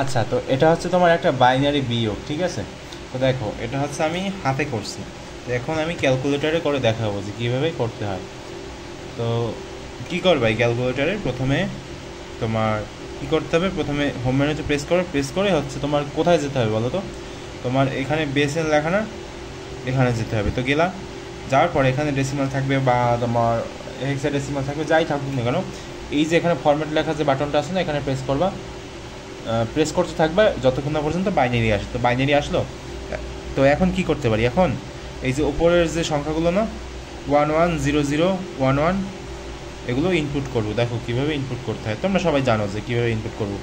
আচ্ছা, তো এটা হচ্ছে তোমার একটা বাইনারি বিয়োগ, ঠিক আছে? তো দেখো, এটা হচ্ছে আমি হাতে করছি। তো এখন আমি ক্যালকুলেটরে করে দেখাবো যে কীভাবে করতে হয়। তো কী করবে এই ক্যালকুলেটরে প্রথমে তোমার কী করতে হবে, প্রথমে হোম মেনুতে প্রেস করে হচ্ছে তোমার কোথায় যেতে হবে বলো তো? তোমার এখানে বেসেন লেখা না, এখানে যেতে হবে। তো গেলা, যাওয়ার পরে এখানে ডেসিমাল থাকবে বা তোমার হেক্সাডেসিমাল থাকবে, যাই থাকুক না কেন, এই যে এখানে ফরম্যাট লেখা যে বাটনটা আছে না, এখানে প্রেস করবা। প্রেস করতে থাকবে যতক্ষণ না পর্যন্ত বাইনারি আসে। তো বাইনারি আসলো। তো এখন কি করতে পারি, এখন এই যে উপরের যে সংখ্যাগুলো না, 110011, এগুলো ইনপুট করবো। দেখো কীভাবে ইনপুট করতে হয়, তোমরা সবাই জানো যে কীভাবে ইনপুট করবো।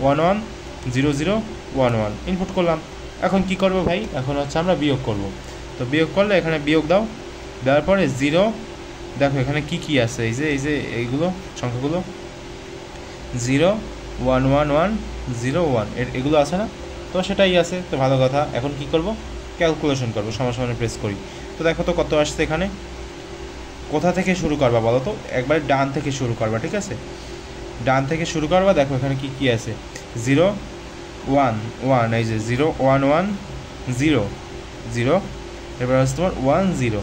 110011 ইনপুট করলাম। এখন কি করবো ভাই, এখন হচ্ছে আমরা বিয়োগ করব। তো বিয়োগ করলে এখানে বিয়োগ দাও, দেওয়ার পরে জিরো। দেখো এখানে কি কি আছে, এই যে এইগুলো সংখ্যাগুলো 0 1 1 1 0 1, এগুলো আছে না? তো সেটাই আছে, তো ভালো কথা। এখন কি করব, ক্যালকুলেশন করবো, সমান প্রেস করি। তো দেখো তো কত আসছে এখানে। কোথা থেকে শুরু করবা বলো তো? একবারে ডান থেকে শুরু করবা, ঠিক আছে? ডান থেকে শুরু করবা। দেখো এখানে কি কি আছে, 0 1 1, এই যে 0 1 1 0 0, এবার হচ্ছে তোমার 1 0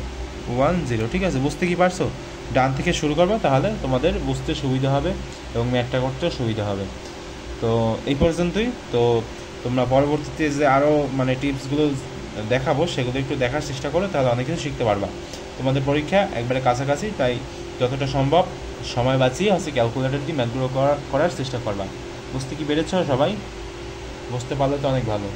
1 0, ঠিক আছে? বুঝতে কি পারছো? ডান থেকে শুরু করবা, তাহলে তোমাদের বুঝতে সুবিধা হবে এবং ম্যাথটা করতেও সুবিধা হবে। তো এই পর্যন্তই। তো তোমরা পরবর্তীতে যে আরও মানে টিপসগুলো দেখাবো, সেগুলো একটু দেখার চেষ্টা করো, তাহলে অনেক কিছু শিখতে পারবা। তোমাদের পরীক্ষা একবারে কাছাকাছি, তাই যতটা সম্ভব সময় বাঁচিয়ে হচ্ছে ক্যালকুলেটর দিয়ে ম্যাথগুলো করার চেষ্টা করবা। বুঝতে কি পেরেছো সবাই? বুঝতে পারলে তো অনেক ভালো।